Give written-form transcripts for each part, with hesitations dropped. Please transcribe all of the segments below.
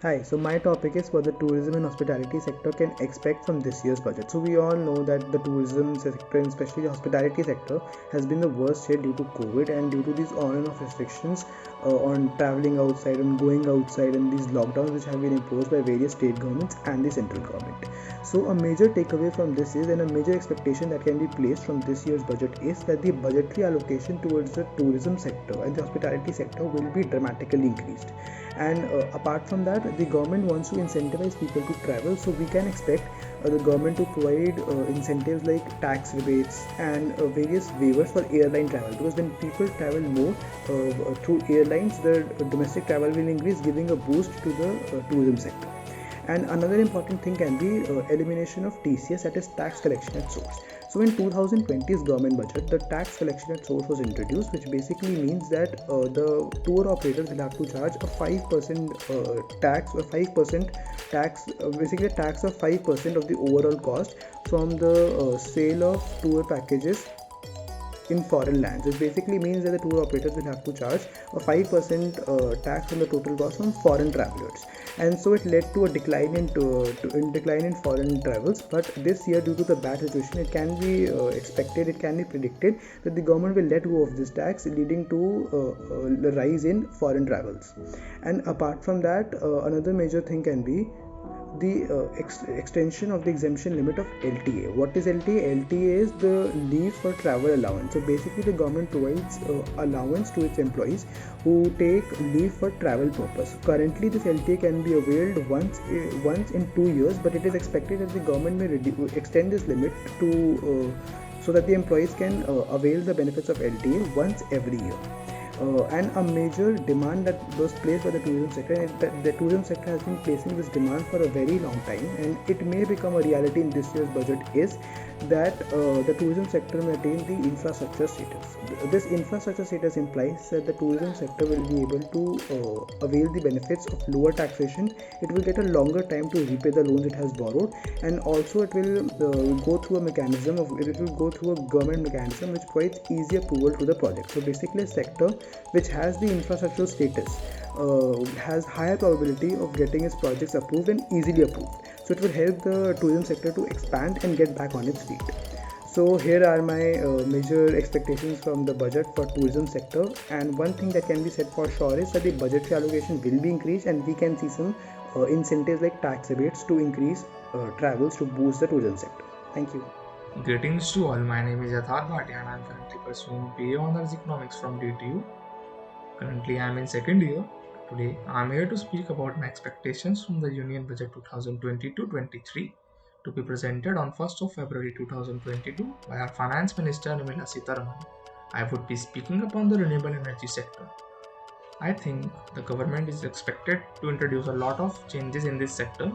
Hi, so my topic is what the tourism and hospitality sector can expect from this year's budget. So we all know that the tourism sector and especially the hospitality sector has been the worst hit due to COVID and due to these on and off restrictions on traveling outside and going outside and these lockdowns which have been imposed by various state governments and the central government. So a major takeaway from this is and a major expectation that can be placed from this year's budget is that the budgetary allocation towards the tourism sector and the hospitality sector will be dramatically increased. And apart from that, the government wants to incentivize people to travel, so we can expect the government to provide incentives like tax rebates and various waivers for airline travel, because when people travel more through airlines, the domestic travel will increase, giving a boost to the tourism sector. And another important thing can be elimination of TCS, that is tax collection at source. So in 2020's government budget, the tax collection at source was introduced, which basically means that the tour operators will have to charge a 5% tax, or 5% tax, basically a tax of 5% of the overall cost from the sale of tour packages in foreign lands. It basically means that the tour operators will have to charge a 5% tax on the total cost from foreign travelers, and so it led to a decline in foreign travels. But this year, due to the bad situation, it can be expected, it can be predicted that the government will let go of this tax, leading to the rise in foreign travels. And apart from that, another major thing can be the extension of the exemption limit of LTA. What is LTA? LTA is the leave for travel allowance. So basically the government provides allowance to its employees who take leave for travel purpose. Currently this LTA can be availed once in 2 years, but it is expected that the government may extend this limit to so that the employees can avail the benefits of LTA once every year. And a major demand that was placed by the tourism sector, and the tourism sector has been placing this demand for a very long time, and it may become a reality in this year's budget, is that the tourism sector may attain the infrastructure status. This infrastructure status implies that the tourism sector will be able to avail the benefits of lower taxation. It will get a longer time to repay the loans it has borrowed, and also it will go through a government mechanism which provides easy approval to the project. So basically a sector which has the infrastructural status has higher probability of getting its projects approved and easily approved. So it will help the tourism sector to expand and get back on its feet. So here are my major expectations from the budget for tourism sector, and one thing that can be said for sure is that the budgetary allocation will be increased, and we can see some incentives like tax rebates to increase travels to boost the tourism sector. Thank you. Greetings to all. My name is Yatharth Bhatia and I am currently pursuing BA Honours Economics from DTU. Currently, I am in second year. Today, I am here to speak about my expectations from the Union Budget 2022-23 to be presented on 1st of February 2022 by our Finance Minister Nirmala Sitharaman. I would be speaking upon the renewable energy sector. I think the government is expected to introduce a lot of changes in this sector.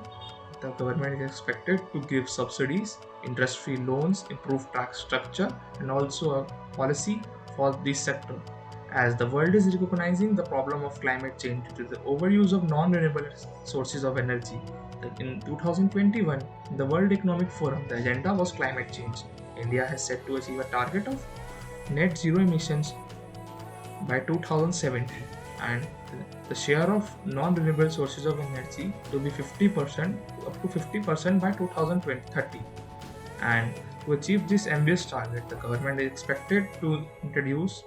The government is expected to give subsidies, interest-free loans, improve tax structure, and also a policy for this sector. As the world is recognizing the problem of climate change due to the overuse of non-renewable sources of energy, in 2021, in the World Economic Forum, the agenda was climate change. India has set to achieve a target of net zero emissions by 2070, and the share of non-renewable sources of energy to be 50% up to 50% by 2030. And to achieve this ambitious target, the government is expected to introduce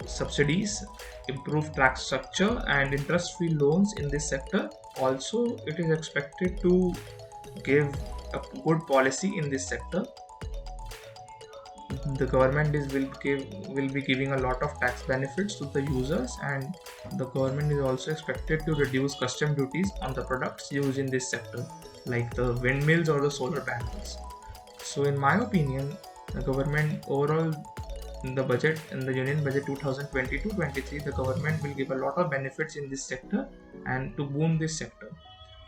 subsidies, improve tax structure, and interest-free loans in this sector. Also, it is expected to give a good policy in this sector. The government will be giving a lot of tax benefits to the users, and the government is also expected to reduce custom duties on the products used in this sector, like the windmills or the solar panels. So in my opinion, the government overall in the Union Budget 2022-23, the government will give a lot of benefits in this sector and to boom this sector.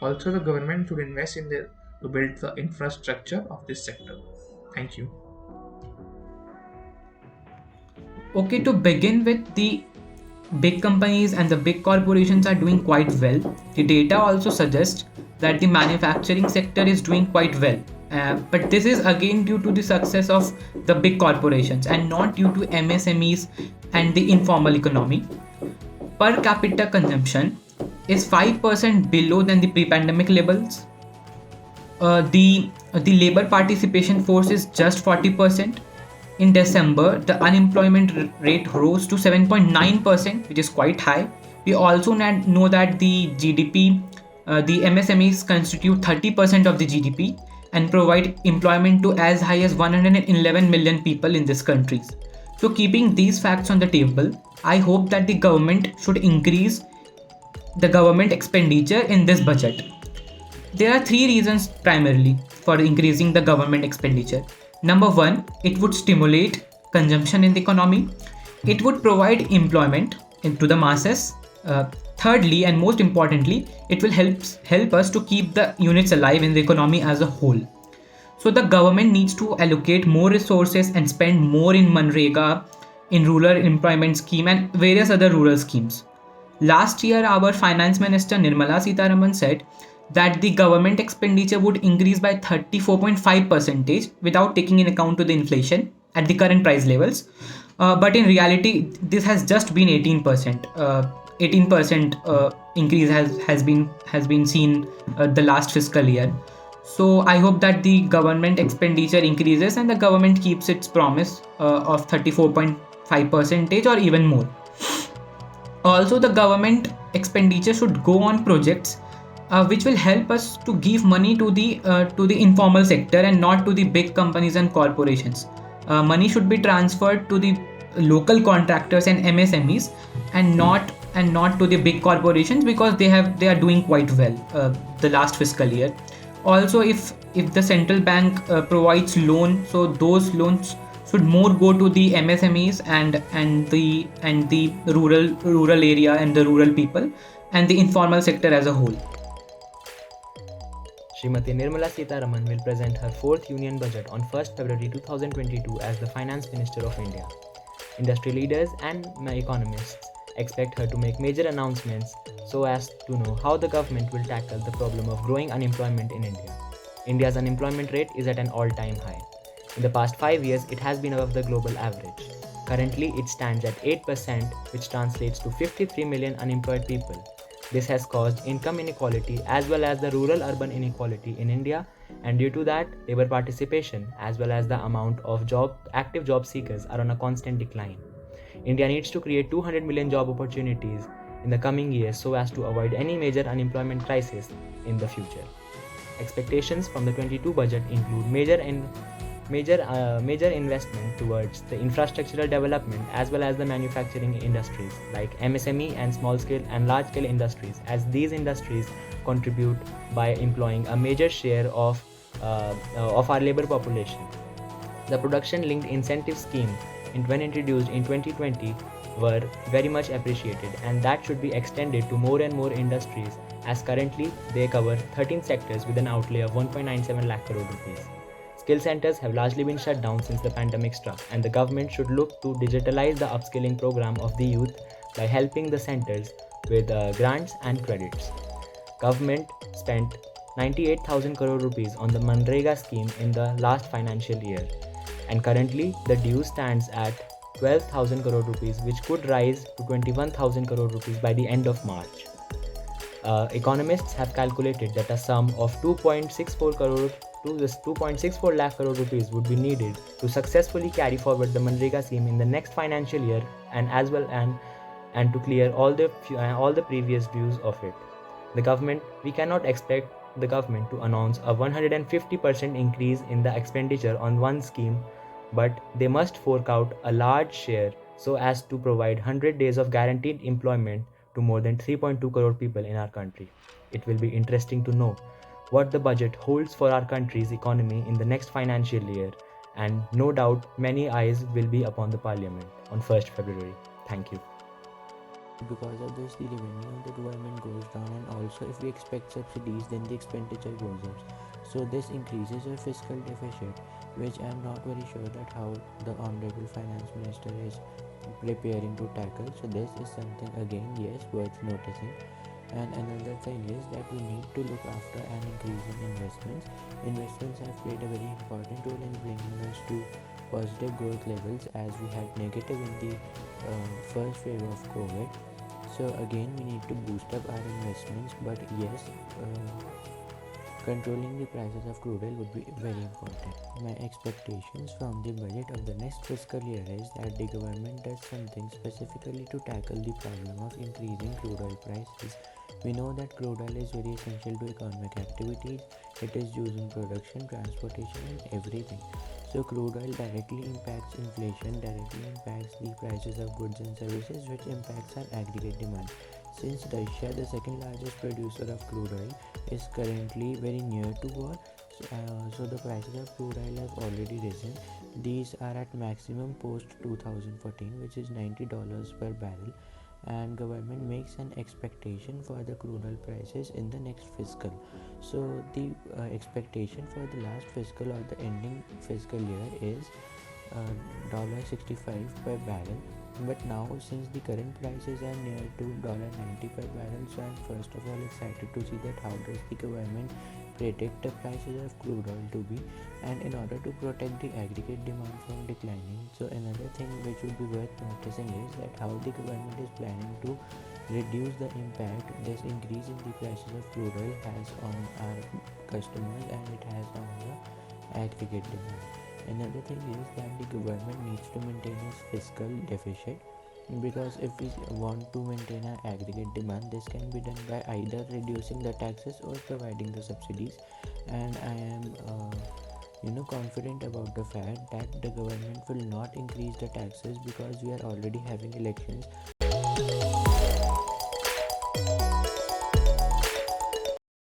Also, the government should invest to build the infrastructure of this sector. Thank you. Okay, to begin with, the big companies and the big corporations are doing quite well. The data also suggests that the manufacturing sector is doing quite well. But this is again due to the success of the big corporations and not due to MSMEs and the informal economy. Per capita consumption is 5% below than the pre-pandemic levels. The labor participation force is just 40%. In December, the unemployment rate rose to 7.9%, which is quite high. We also know that the GDP, the MSMEs constitute 30% of the GDP and provide employment to as high as 111 million people in these countries. So, keeping these facts on the table, I hope that the government should increase the government expenditure in this budget. There are three reasons primarily for increasing the government expenditure. Number one, it would stimulate consumption in the economy. It would provide employment to the masses. Thirdly, and most importantly, it will help us to keep the units alive in the economy as a whole. So the government needs to allocate more resources and spend more in Manrega, in rural employment scheme and various other rural schemes. Last year, our finance minister Nirmala Sitharaman said that the government expenditure would increase by 34.5% without taking in account to the inflation at the current price levels. But in reality, this has just been 18%. 18% increase has been seen the last fiscal year. So I hope that the government expenditure increases and the government keeps its promise of 34.5% or even more. Also, the government expenditure should go on projects which will help us to give money to the informal sector and not to the big companies and corporations. Money should be transferred to the local contractors and MSMEs and not to the big corporations because they are doing quite well the last fiscal year. Also, if the central bank provides loan, so those loans should more go to the MSMEs and the rural area and the rural people and the informal sector as a whole. Srimati Nirmala Sitharaman will present her fourth Union Budget on 1st February 2022 as the Finance Minister of India. Industry leaders and economists expect her to make major announcements so as to know how the government will tackle the problem of growing unemployment in India. India's unemployment rate is at an all-time high. In the past 5 years, it has been above the global average. Currently, it stands at 8%, which translates to 53 million unemployed people. This has caused income inequality as well as the rural-urban inequality in India, and due to that, labor participation as well as the amount of active job seekers are on a constant decline. India needs to create 200 million job opportunities in the coming years so as to avoid any major unemployment crisis in the future. Expectations from the 22 budget include major investment towards the infrastructural development as well as the manufacturing industries like MSME and small scale and large scale industries, as these industries contribute by employing a major share of our labor population. The production linked incentive scheme when introduced in 2020 were very much appreciated, and that should be extended to more and more industries, as currently they cover 13 sectors with an outlay of 1.97 lakh crore rupees. Skill centers have largely been shut down since the pandemic struck, and the government should look to digitalize the upskilling program of the youth by helping the centers with grants and credits. Government spent 98,000 crore rupees on the Manrega scheme in the last financial year, and currently the due stands at 12,000 crore rupees, which could rise to 21,000 crore rupees by the end of March. Economists have calculated that a sum of 2.64 lakh crore rupees would be needed to successfully carry forward the Manrega scheme in the next financial year, and as well and to clear all the previous dues of it. We cannot expect the government to announce a 150% increase in the expenditure on one scheme, but they must fork out a large share so as to provide 100 days of guaranteed employment to more than 3.2 crore people in our country. It will be interesting to know what the budget holds for our country's economy in the next financial year, and no doubt many eyes will be upon the parliament on 1st February. Thank you. Because of this, the revenue of the government goes down, and also if we expect subsidies, then the expenditure goes up. So this increases our fiscal deficit, which I am not very sure that how the Honorable Finance Minister is preparing to tackle. So this is something again, yes, worth noticing. And another thing is that we need to look after an increase in investments. Investments have played a very important role in bringing us to positive growth levels, as we had negative in the first wave of COVID. So again, we need to boost up our investments, but yes, controlling the prices of crude oil would be very important. My expectations from the budget of the next fiscal year is that the government does something specifically to tackle the problem of increasing crude oil prices. We know that crude oil is very essential to economic activities. It is used in production, transportation, and everything. So crude oil directly impacts inflation, directly impacts the prices of goods and services, which impacts our aggregate demand. Since Russia, the second largest producer of crude oil, is currently very near to war, so the prices of crude oil have already risen. These are at maximum post 2014, which is $90 per barrel, and government makes an expectation for the crude oil prices in the next fiscal. So the expectation for the last fiscal or the ending fiscal year is $65 per barrel. But now, since the current prices are near to $90 per barrel, so I'm first of all excited to see that how does the government predict the prices of crude oil to be, and in order to protect the aggregate demand from declining. So another thing which would be worth noticing is that how the government is planning to reduce the impact this increase in the prices of crude oil has on our customers, and it has on the aggregate demand. Another thing is that the government needs to maintain its fiscal deficit, because if we want to maintain our aggregate demand, this can be done by either reducing the taxes or providing the subsidies. And I am confident about the fact that the government will not increase the taxes, because we are already having elections